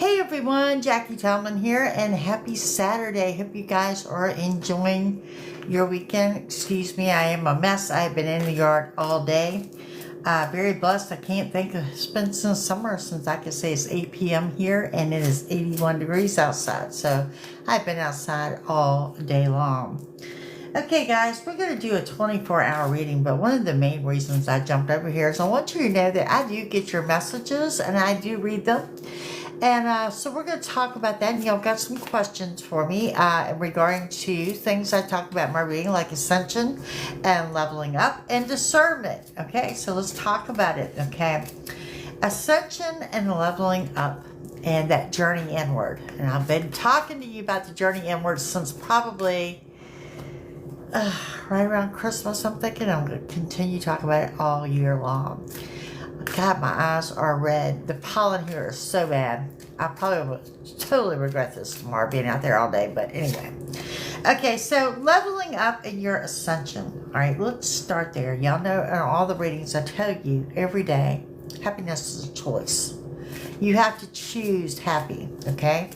Hey everyone, Jackie Tallman here, and happy Saturday. Hope you guys are enjoying your weekend. Excuse me, I am a mess. I've been in the yard all day. Very blessed. I can't think of it's been since summer since I could say it's 8 p.m. here, and it is 81 degrees outside. So I've been outside all day long. Okay guys, we're going to do a 24-hour reading, but one of the main reasons I jumped over here is I want you to know that I do get your messages and I do read them. And so we're going to talk about that. And y'all got some questions for me regarding to things I talked about in my reading, like ascension and leveling up and discernment. Okay, so let's talk about it. Okay, ascension and leveling up and that journey inward. And I've been talking to you about the journey inward since probably right around Christmas. I'm thinking I'm going to continue talking about it all year long. God, my eyes are red. The pollen here is so bad. I probably would totally regret this tomorrow, being out there all day. But anyway. Okay, so leveling up in your ascension. All right, let's start there. Y'all know in all the readings I tell you every day, happiness is a choice. You have to choose happy, okay?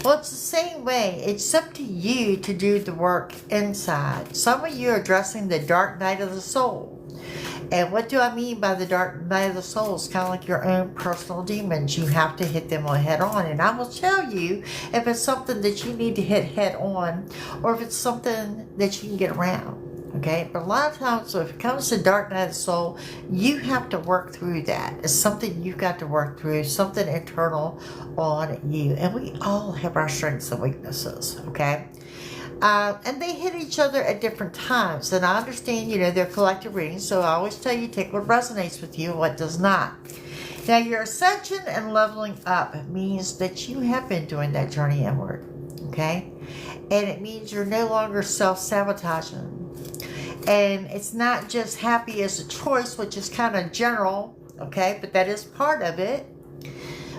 Well, it's the same way. It's up to you to do the work inside. Some of you are addressing the dark night of the soul. And what do I mean by the dark night of the soul? It's kind of like your own personal demons. You have to hit them head on. And I will tell you if it's something that you need to hit head on or if it's something that you can get around. Okay? But a lot of times, so if it comes to dark night of the soul, you have to work through that. It's something you've got to work through, something internal on you. And we all have our strengths and weaknesses. Okay? And they hit each other at different times. And I understand, they're collective readings. So I always tell you, take what resonates with you and what does not. Now, your ascension and leveling up means that you have been doing that journey inward. Okay? And it means you're no longer self-sabotaging. And it's not just happy as a choice, which is kind of general. Okay? But that is part of it.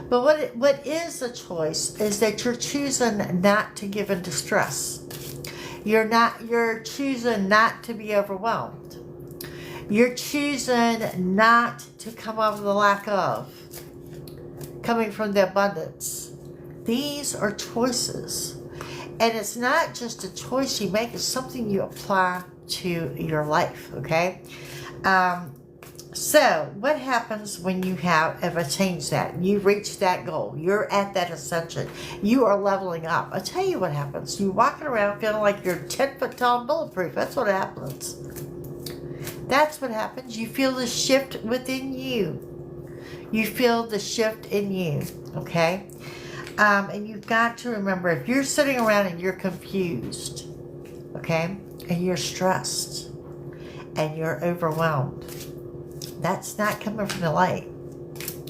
But what is a choice is that you're choosing not to give into stress. You're choosing not to be overwhelmed. You're choosing not to come out of the lack of, coming from the abundance. These are choices. And it's not just a choice you make, it's something you apply to your life, okay? So, what happens when you have attained that? You've reached that goal. You're at that ascension. You are leveling up. I'll tell you what happens. You're walking around feeling like you're 10 foot tall and bulletproof. That's what happens. That's what happens. You feel the shift within you. You feel the shift in you, okay? And you've got to remember, if you're sitting around and you're confused, okay, and you're stressed, and you're overwhelmed, that's not coming from the light.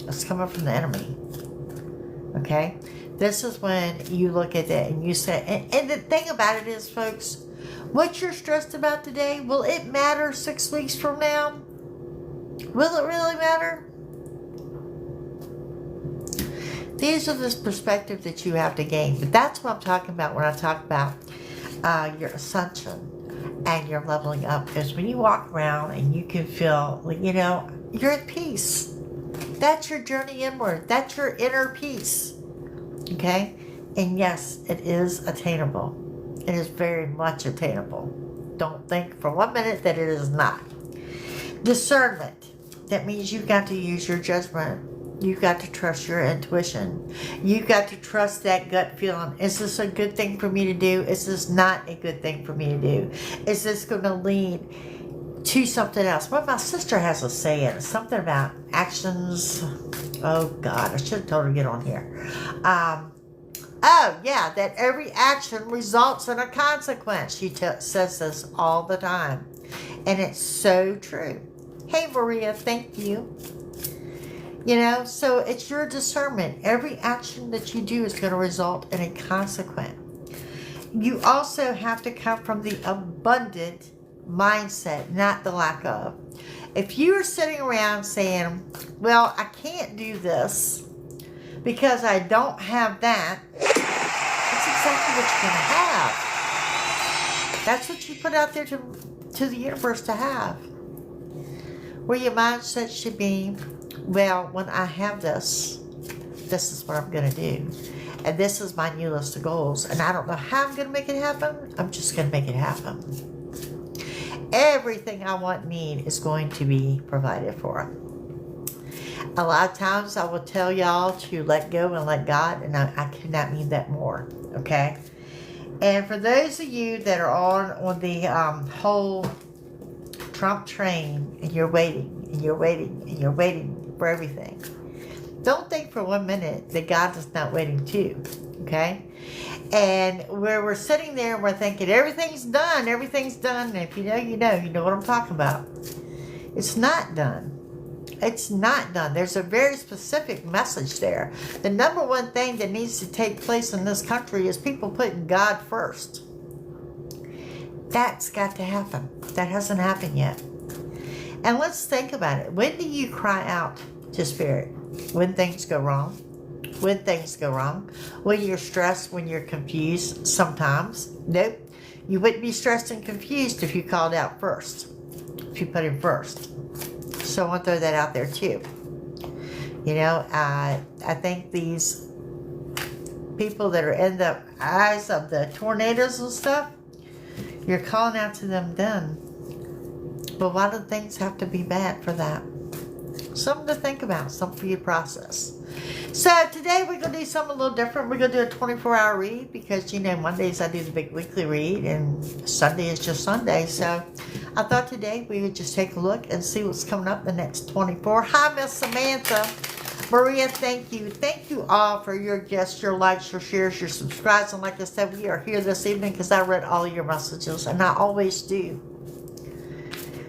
It's coming from the enemy. Okay? This is when you look at it and you say, and the thing about it is, folks, what you're stressed about today, will it matter 6 weeks from now? Will it really matter? These are this perspective that you have to gain. But that's what I'm talking about when I talk about your ascension and you're leveling up, is when you walk around and you can feel, you're at peace. That's your journey inward. That's your inner peace. Okay? And yes, it is attainable. It is very much attainable. Don't think for 1 minute that it is not. Discernment. That means you've got to use your judgment. You've got to trust your intuition. You've got to trust that gut feeling. Is this a good thing for me to do? Is this not a good thing for me to do? Is this going to lead to something else? Well, my sister has a saying, something about actions. Oh, God, I should have told her to get on here. That every action results in a consequence. She says this all the time. And it's so true. Hey, Maria, thank you. So it's your discernment. Every action that you do is going to result in a consequence. You also have to come from the abundant mindset, not the lack of. If you are sitting around saying, well, I can't do this because I don't have that, that's exactly what you're going to have. That's what you put out there to the universe to have. Where your mindset should be, well, when I have this, this is what I'm going to do. And this is my new list of goals. And I don't know how I'm going to make it happen. I'm just going to make it happen. Everything I want and need is going to be provided for. A lot of times I will tell y'all to let go and let God, and I cannot mean that more, okay? And for those of you that are on the whole Trump train, and you're waiting, and you're waiting, and you're waiting for everything, don't think for 1 minute that God is not waiting too, okay? And where we're sitting there and we're thinking, everything's done, and if you know, you know what I'm talking about. It's not done. It's not done. There's a very specific message there. The number one thing that needs to take place in this country is people putting God first. That's got to happen. That hasn't happened yet. And let's think about it. When do you cry out to Spirit? When things go wrong? When things go wrong? When you're stressed, when you're confused? Sometimes. Nope. You wouldn't be stressed and confused if you called out first. If you put Him first. So I want to throw that out there too. You know, I think these people that are in the eyes of the tornadoes and stuff, you're calling out to them then. But why do things have to be bad for that? Something to think about, something for you to process. So today we're going to do something a little different. We're going to do a 24-hour read because, you know, Mondays I do the big weekly read and Sunday is just Sunday. So I thought today we would just take a look and see what's coming up the next 24. Hi, Miss Samantha. Maria, thank you. Thank you all for your guests, your likes, your shares, your subscribes. And like I said, we are here this evening because I read all your messages and I always do.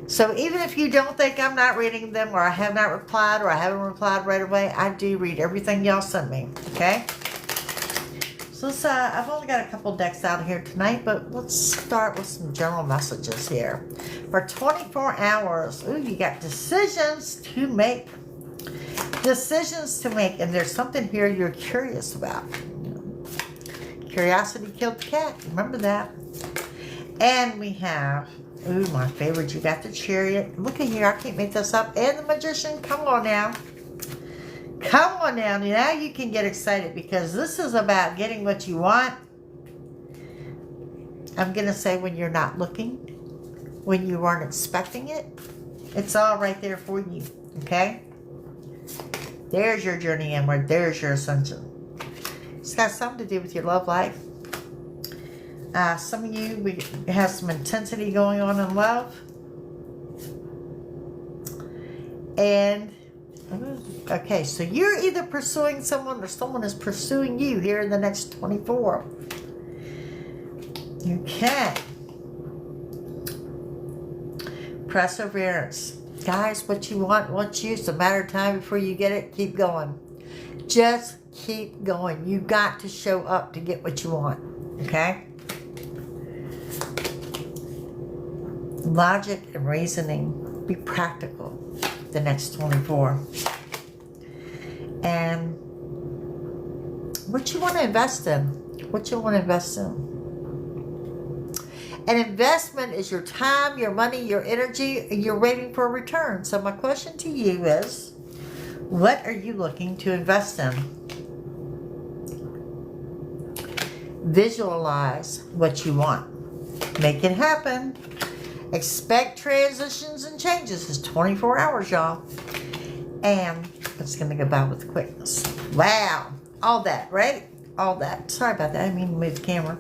So even if you don't think I'm not reading them or I have not replied or I haven't replied right away, I do read everything y'all send me, okay? So let's, I've only got a couple decks out here tonight, but let's start with some general messages here. For 24 hours, ooh, you got decisions to make. Decisions to make, and there's something here you're curious about. Curiosity killed the cat, remember that. And we have, ooh, my favorite, you got the Chariot. Look at here, I can't make this up. And the Magician, come on now. Come on now, now you can get excited because this is about getting what you want. I'm going to say when you're not looking, when you weren't expecting it, it's all right there for you, okay? There's your journey inward, there's your ascension. It's got something to do with your love life. Some of you, we have some intensity going on in love. And, okay, so you're either pursuing someone or someone is pursuing you here in the next 24. Okay. Perseverance. Guys, what you want, what's you. It's a matter of time before you get it. Keep going. Just keep going. You got to show up to get what you want. Okay? Logic and reasoning. Be practical the next 24. And what you want to invest in. What you want to invest in. An investment is your time, your money, your energy, and you're waiting for a return. So my question to you is, what are you looking to invest in? Visualize what you want. Make it happen. Expect transitions and changes. It's 24 hours, y'all. And it's going to go by with quickness. Wow. All that, right? All that. Sorry about that. I didn't mean to move the camera.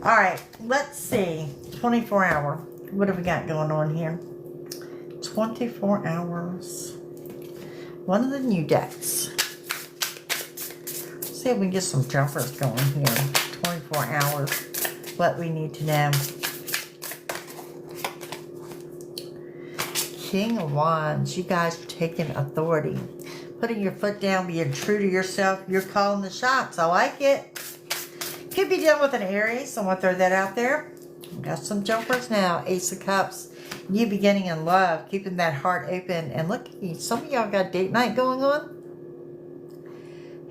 All right. Let's see. 24 hour. What have we got going on here? 24 hours. One of the new decks. Let's see if we can get some jumpers going here. 24 hours. What we need to know. King of Wands, you guys are taking authority. Putting your foot down, being true to yourself. You're calling the shots. I like it. Could be dealing with an Aries. I want to throw that out there. Got some jumpers now. Ace of Cups. New beginning in love. Keeping that heart open. And look, some of y'all got date night going on.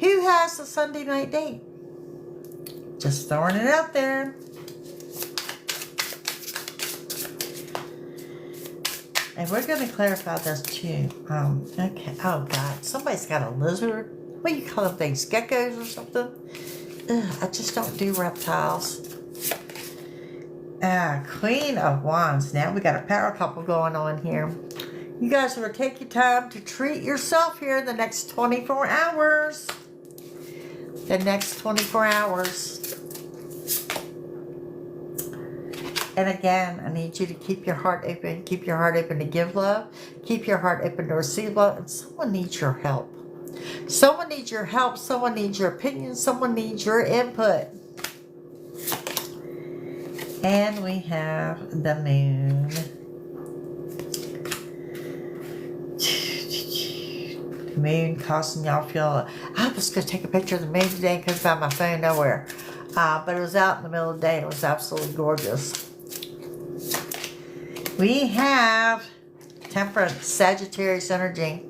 Who has a Sunday night date? Just throwing it out there. And we're going to clarify this too. Okay. Oh, God. Somebody's got a lizard what do you call them things? Geckos or something? Ugh, I just don't do reptiles. Queen of Wands. Now we got a power couple going on here. You guys are going to take your time to treat yourself here the next 24 hours. The next 24 hours. And again, I need you to keep your heart open. Keep your heart open to give love. Keep your heart open to receive love. And someone needs your help. Someone needs your help. Someone needs your opinion. Someone needs your input. And we have the moon. The moon causing y'all feel... I was going to take a picture of the moon today. Couldn't find my phone nowhere. But it was out in the middle of the day. It was absolutely gorgeous. We have Temperance, Sagittarius energy.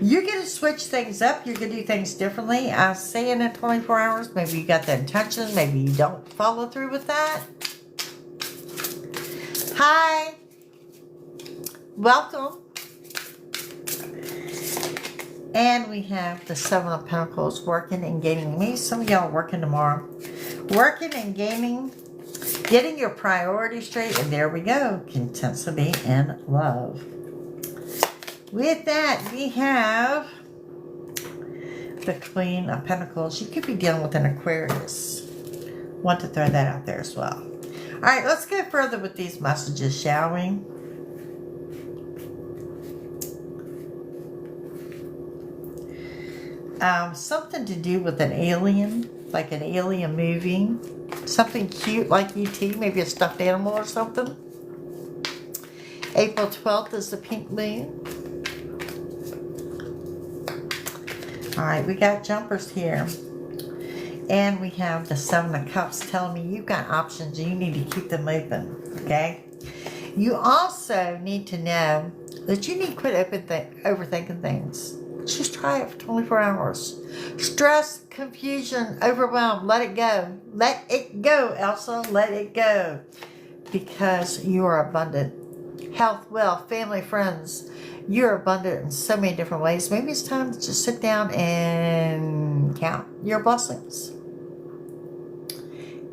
You're going to switch things up. You're going to do things differently. I say in 24 hours. Maybe you got the intention. Maybe you don't follow through with that. Hi. Welcome. And we have the Seven of Pentacles, working and gaining. Maybe some of y'all are working tomorrow. Working and gaining. Getting your priorities straight. And there we go. Intensity and love. With that, we have the Queen of Pentacles. You could be dealing with an Aquarius. Want to throw that out there as well. All right, let's go further with these messages, shall we? Something to do with an alien, like an alien movie. Something cute like E.T., maybe a stuffed animal or something. April 12th is the pink moon. All right, we got jumpers here. And we have the Seven of Cups telling me you've got options and you need to keep them open, okay? You also need to know that you need to quit overthinking things. Just try it for 24 hours. Stress, confusion, overwhelm, let it go. Let it go, Elsa, let it go. Because you are abundant. Health, wealth, family, friends. You're abundant in so many different ways. Maybe it's time to just sit down and count your blessings.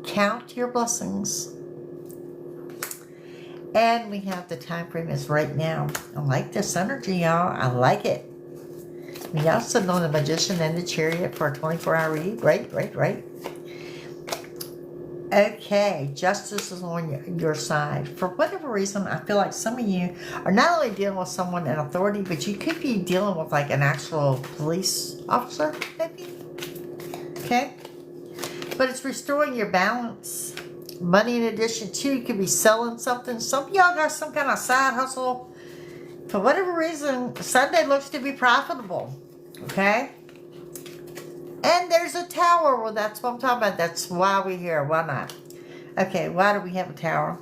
Count your blessings. And we have the time frame is right now. I like this energy, y'all. I like it. We also know the Magician and the Chariot for a 24-hour read. Right. Okay, justice is on your side. For whatever reason, I feel like some of you are not only dealing with someone in authority, but you could be dealing with like an actual police officer, maybe. Okay? But it's restoring your balance. Money in addition to, you could be selling something. Some of y'all got some kind of side hustle. For whatever reason, Sunday looks to be profitable. Okay? And there's a tower. Well, that's what I'm talking about. That's why we're here. Why not? Okay, why do we have a tower?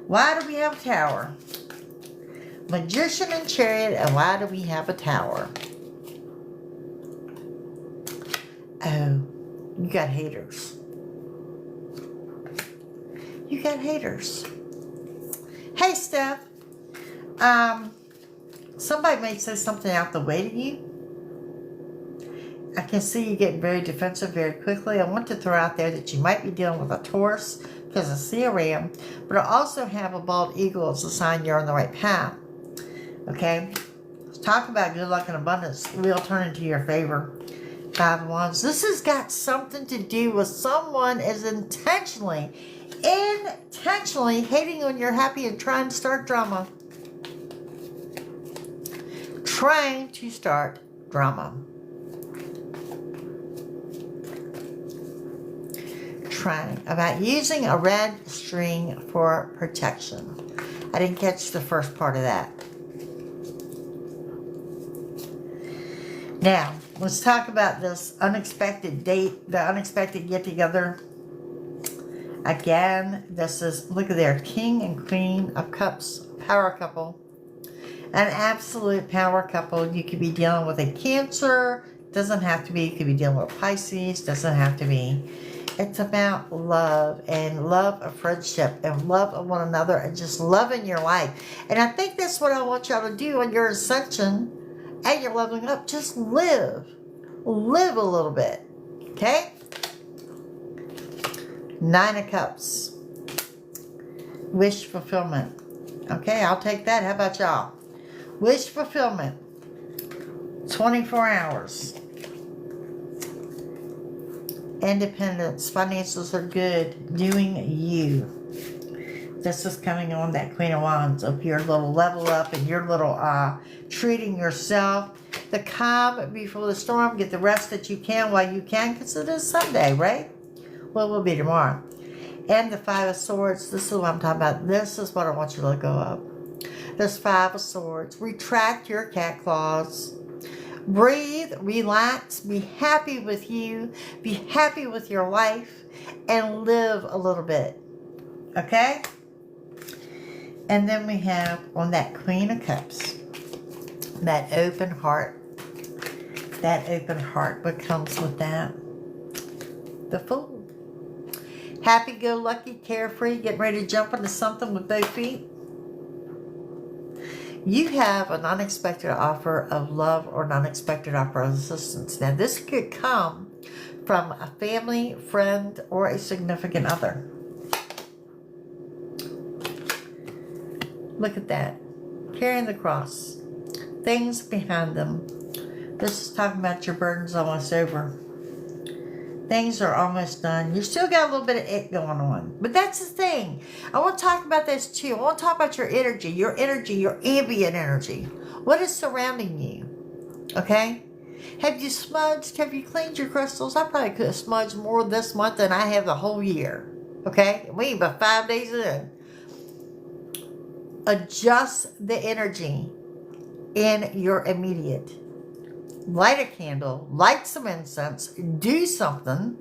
Why do we have a tower? Magician and Chariot, and why do we have a tower? Oh, you got haters. You got haters. Hey, Steph. Somebody may say something out the way to you. I can see you getting very defensive very quickly. I want to throw out there that you might be dealing with a Taurus because I see a ram, but I also have a bald eagle as a sign you're on the right path. Okay? Let's talk about good luck and abundance. We'll turn into your favor. Five of Wands. This has got something to do with someone is intentionally hating on your happy and trying to start drama. Trying to start drama. About using a red string for protection. I didn't catch the first part of that. Now, let's talk about this unexpected date, the unexpected get-together. Again, this is, look at there, King and Queen of Cups, power couple. An absolute power couple. You could be dealing with a Cancer. Doesn't have to be. You could be dealing with Pisces. Doesn't have to be. It's about love and love of friendship and love of one another and just loving your life. And I think that's what I want y'all to do on your ascension and your leveling up. Just live. live a little bit. Okay? 9 of Cups. Wish fulfillment. Okay, I'll take that. How about y'all? Wish fulfillment. 24 hours. Independence. Financials are good. Doing you. This is coming on that Queen of Wands of your little level up and your little treating yourself. The calm before the storm. Get the rest that you can while you can, because it is Sunday, right? Well, it will be tomorrow. And the 5 of Swords. This is what I'm talking about. This is what I want you to let go of. There's 5 of Swords. Retract your cat claws. Breathe, relax, be happy with you, be happy with your life, and live a little bit. Okay? And then we have on that Queen of Cups, that open heart. That open heart, what comes with that? The Fool. Happy-go-lucky, carefree, getting ready to jump into something with both feet. You have an unexpected offer of love or an unexpected offer of assistance. Now, this could come from a family, friend, or a significant other. Look at that. Carrying the cross. Things behind them. This is talking about your burden's almost over. Things are almost done. You still got a little bit of it going on. But that's the thing. I want to talk about this too. I want to talk about your energy, your ambient energy. What is surrounding you? Okay? Have you smudged? Have you cleaned your crystals? I probably could have smudged more this month than I have the whole year. Okay? We ain't but 5 days in. Adjust the energy in your immediate. Light a candle, light some incense, do something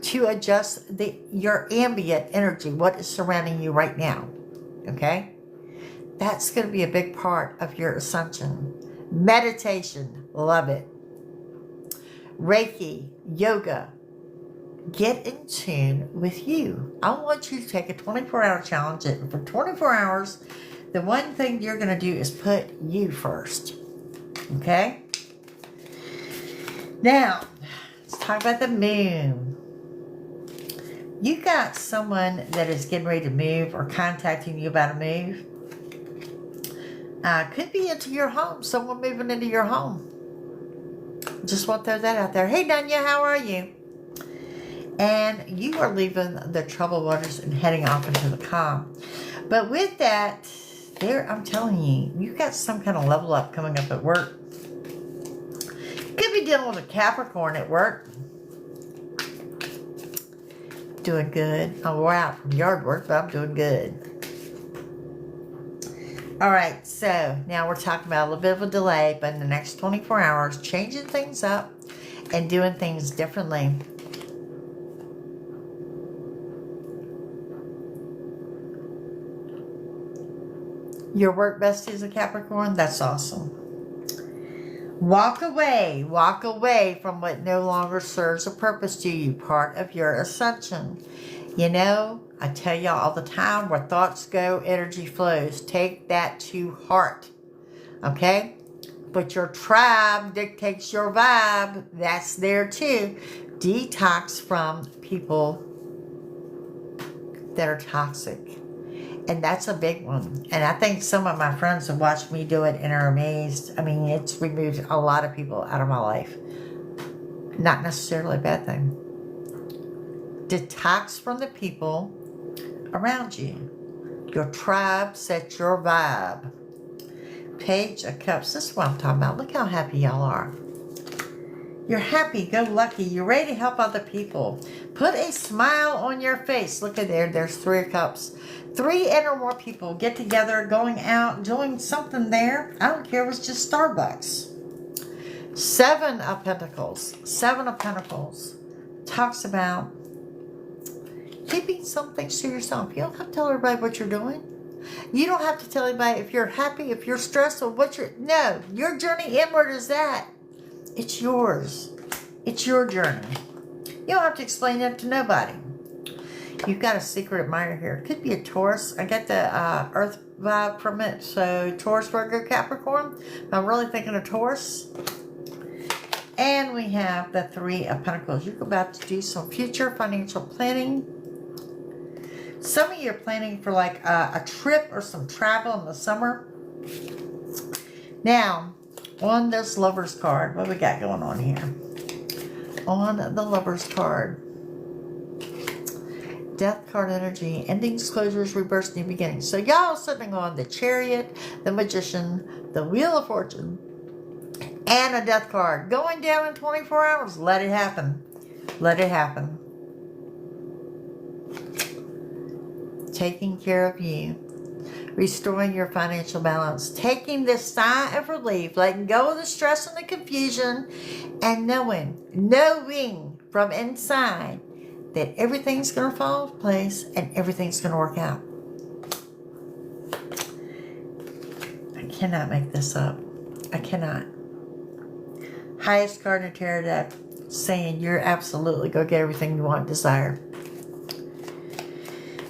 to adjust your ambient energy, what is surrounding you right now. Okay? That's going to be a big part of your ascension. Meditation, love it. Reiki, yoga, get in tune with you. I want you to take a 24-hour challenge. And for 24 hours, the one thing you're going to do is put you first. Okay? Now, let's talk about the moon. You got someone that is getting ready to move or contacting you about a move. Could be into your home. Someone moving into your home. Just want to throw that out there. Hey, Dunya, how are you? And you are leaving the troubled waters and heading off into the calm. But with that, I'm telling you, you've got some kind of level up coming up at work. Could be dealing with a Capricorn at work. Doing good. I'm out from yard work, but I'm doing good. All right, so now we're talking about a little bit of a delay, but in the next 24 hours, changing things up and doing things differently. Your work bestie is a Capricorn? That's awesome. Walk away from what no longer serves a purpose to you, part of your ascension. You know, I tell y'all all the time, where thoughts go, energy flows. Take that to heart, okay? But your tribe dictates your vibe. That's there too. Detox from people that are toxic. And that's a big one. And I think some of my friends have watched me do it and are amazed. I mean, it's removed a lot of people out of my life. Not necessarily a bad thing. Detox from the people around you. Your tribe sets your vibe. Page of Cups. This is what I'm talking about. Look how happy y'all are. You're happy, go lucky. You're ready to help other people. Put a smile on your face. Look at there. There's 3 of Cups. 3 and or more people get together, going out, doing something there. I don't care if it's just Starbucks. 7 of Pentacles. 7 of Pentacles talks about keeping some things to yourself. You don't have to tell everybody what you're doing. You don't have to tell anybody if you're happy, if you're stressed, or what you're... No, your journey inward is that. It's yours. It's your journey. You don't have to explain it to nobody. You've got a secret admirer here. Could be a Taurus. I get the Earth vibe from it. So Taurus, Virgo, Capricorn. I'm really thinking of Taurus. And we have the Three of Pentacles. You're about to do some future financial planning. Some of you are planning for like a trip or some travel in the summer. Now, on this Lover's card, what we got going on here? On the Lover's card, Death card energy, endings, closures, rebirths, new beginnings. So y'all sitting on the Chariot, the Magician, the Wheel of Fortune, and a Death card. Going down in 24 hours. Let it happen. Let it happen. Taking care of you. Restoring your financial balance. Taking this sigh of relief. Letting go of the stress and the confusion. And knowing from inside that everything's going to fall into place and everything's going to work out. I cannot make this up. I cannot. Highest card in Tarot deck saying you're absolutely going to get everything you want and desire.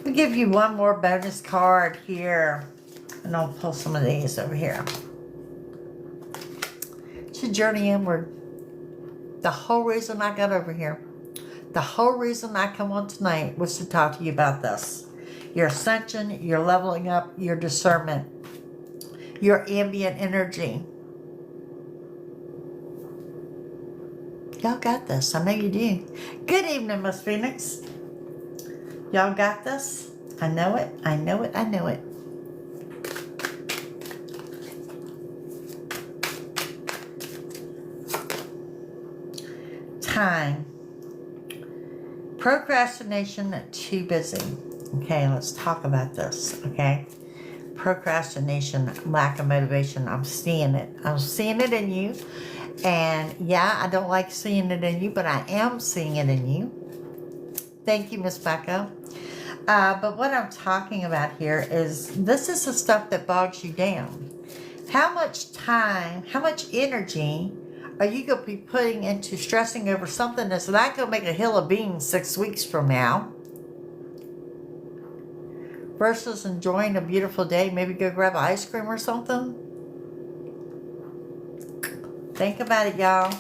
We'll give you one more bonus card here. And I'll pull some of these over here. It's a journey inward. The whole reason I got over here. The whole reason I come on tonight was to talk to you about this. Your ascension, your leveling up, your discernment, your ambient energy. Y'all got this. I know you do. Good evening, Miss Phoenix. Y'all got this. I know it. I know it. I know it. Time. Procrastination, too busy. Okay, let's talk about this, okay? Procrastination, lack of motivation. I'm seeing it. I'm seeing it in you. And yeah, I don't like seeing it in you, but I am seeing it in you. Thank you, Miss Becca. But what I'm talking about here is this is the stuff that bogs you down. How much time, how much energy are you going to be putting into stressing over something that's not going to make a hill of beans 6 weeks from now? Versus enjoying a beautiful day, maybe go grab ice cream or something? Think about it, y'all.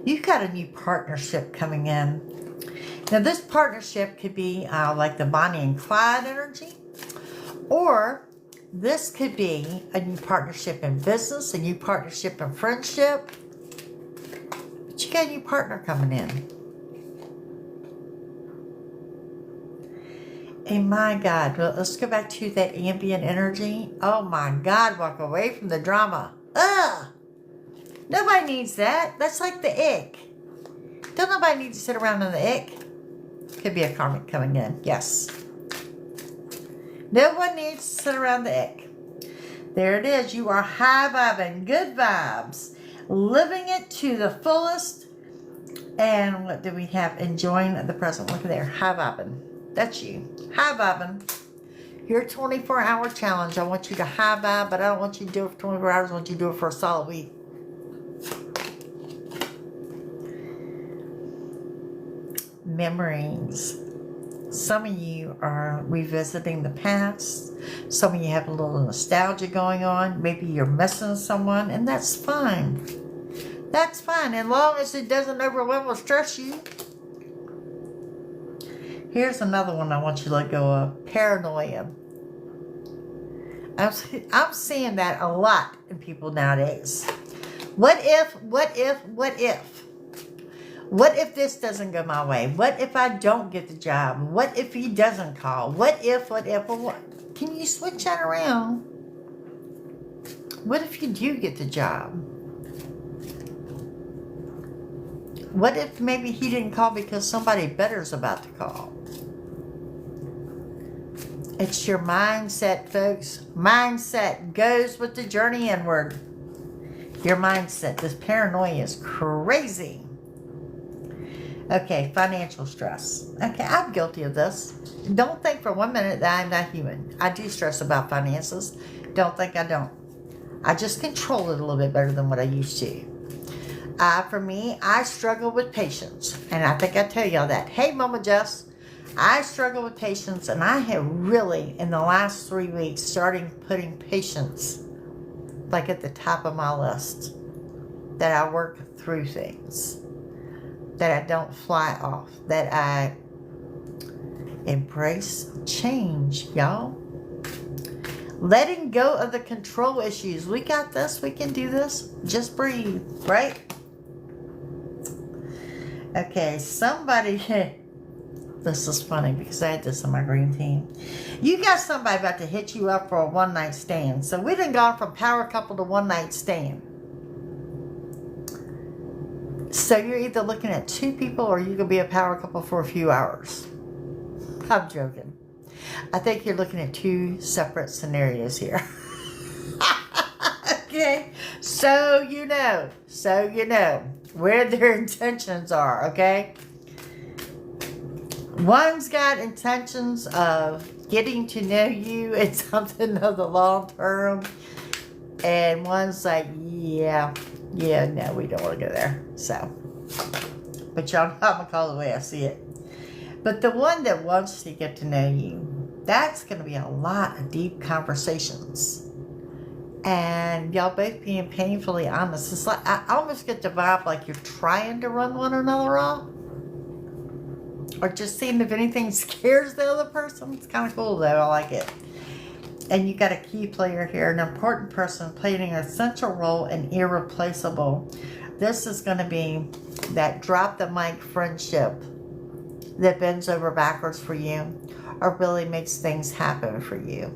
You've got a new partnership coming in. Now, this partnership could be like the Bonnie and Clyde energy, or this could be a new partnership in business, a new partnership in friendship. But you got a new partner coming in. And my God, well, let's go back to that ambient energy. Oh my God, walk away from the drama. Ugh! Nobody needs that. That's like the ick. Don't nobody need to sit around in the ick. Could be a karmic coming in, yes. No one needs to sit around the ick. There it is. You are high vibing, good vibes, living it to the fullest. And what do we have? Enjoying the present. Look at there, high vibing. That's you, high vibing. Your 24-hour challenge. I want you to high vibe, but I don't want you to do it for 24 hours. I want you to do it for a solid week. Memories. Some of you are revisiting the past. Some of you have a little nostalgia going on. Maybe you're missing someone, and that's fine. That's fine, as long as it doesn't overwhelm or stress you. Here's another one I want you to let go of. Paranoia. I'm seeing that a lot in people nowadays. What if? What if this doesn't go my way? What if I don't get the job? What if he doesn't call? What if? Can you switch that around? What if you do get the job? What if maybe he didn't call because somebody better's about to call? It's your mindset, folks. Mindset goes with the journey inward. Your mindset. This paranoia is crazy. Okay, financial stress. Okay, I'm guilty of this. Don't think for 1 minute that I'm not human. I do stress about finances. Don't think I don't. I just control it a little bit better than what I used to. For me, I struggle with patience. And I think I tell y'all that. Hey, Mama Jess. I struggle with patience. And I have really, in the last 3 weeks, started putting patience like at the top of my list. That I work through things. That I don't fly off. That I embrace change, y'all. Letting go of the control issues. We got this. We can do this. Just breathe, right? Okay, somebody... This is funny because I had this on my green team. You got somebody about to hit you up for a one-night stand. So we done gone from power couple to one-night stand. So you're either looking at two people or you can be a power couple for a few hours. I'm joking. I think you're looking at two separate scenarios here. Okay? So you know where their intentions are, okay? One's got intentions of getting to know you and something of the long term. And one's like, yeah, no, we don't want to go there. So, but y'all know I'm going to call it the way I see it. But the one that wants to get to know you, that's going to be a lot of deep conversations. And y'all both being painfully honest. It's like, I almost get the vibe like you're trying to run one another off. Or just seeing if anything scares the other person. It's kind of cool though. I like it. And you got a key player here. An important person playing an essential role and irreplaceable. This is going to be that drop the mic friendship that bends over backwards for you. Or really makes things happen for you.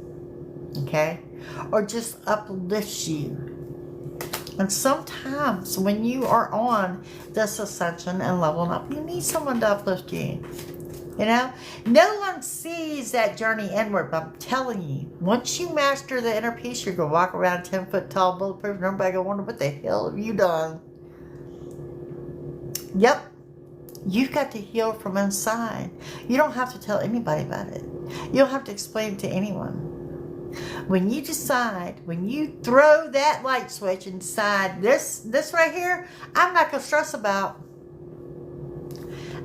Okay? Or just uplifts you. And sometimes when you are on this ascension and leveling up, you need someone to uplift you. You know? No one sees that journey inward, but I'm telling you, once you master the inner peace, you're going to walk around 10 foot tall, bulletproof, and everybody going to wonder, what the hell have you done? Yep. You've got to heal from inside. You don't have to tell anybody about it. You don't have to explain it to anyone. When you decide, when you throw that light switch and decide, this right here, I'm not going to stress about.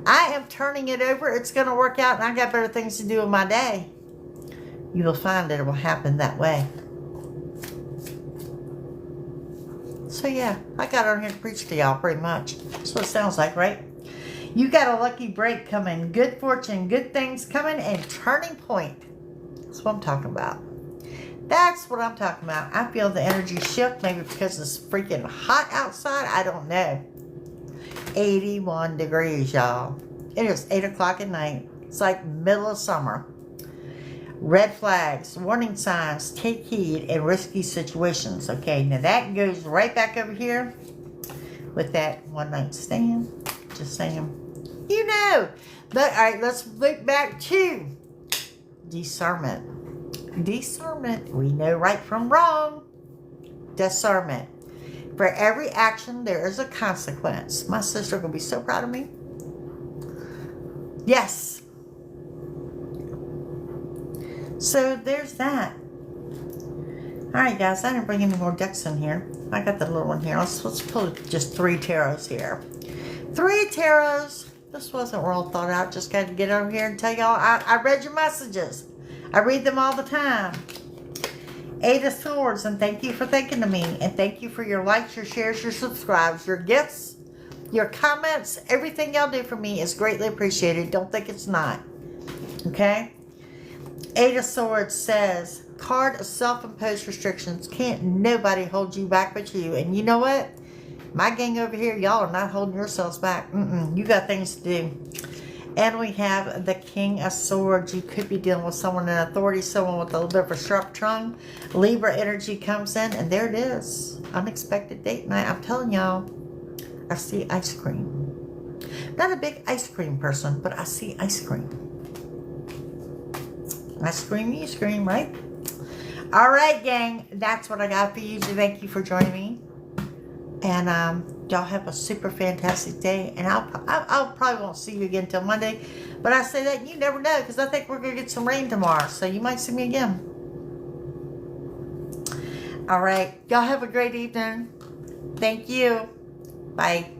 I am turning it over. It's going to work out and I got better things to do in my day. You will find that it will happen that way. So yeah, I got on here to preach to y'all pretty much. That's what it sounds like, right? You got a lucky break coming, good fortune, good things coming, and turning point. That's what I'm talking about. That's what I'm talking about. I feel the energy shift, maybe because it's freaking hot outside. I don't know. 81 degrees, y'all. It is 8 o'clock at night. It's like middle of summer. Red flags, warning signs, take heed in risky situations. Okay, now that goes right back over here with that one night stand. Just saying. You know. But, all right, let's look back to discernment. Discernment. We know right from wrong. Discernment. For every action, there is a consequence. My sister will be so proud of me. Yes. So there's that. Alright guys, I didn't bring any more decks in here. I got the little one here. Let's pull just 3 tarots here. 3 tarots. This wasn't well thought out. Just got to get over here and tell y'all I read your messages. I read them all the time. 8 of Swords, and thank you for thinking of me. And thank you for your likes, your shares, your subscribes, your gifts, your comments. Everything y'all do for me is greatly appreciated. Don't think it's not. Okay? 8 of Swords says, card of self-imposed restrictions. Can't nobody hold you back but you. And you know what? My gang over here, y'all are not holding yourselves back. You got things to do. And we have the King of Swords. You could be dealing with someone in authority, someone with a little bit of a sharp tongue. Libra energy comes in, and there it is. Unexpected date night. I'm telling y'all, I see ice cream. Not a big ice cream person, but I see ice cream. I scream, you scream, right? All right, gang. That's what I got for you. So thank you for joining me. And y'all have a super fantastic day. And I'll probably won't see you again till Monday. But I say that, you never know, because I think we're going to get some rain tomorrow. So you might see me again. All right. Y'all have a great evening. Thank you. Bye.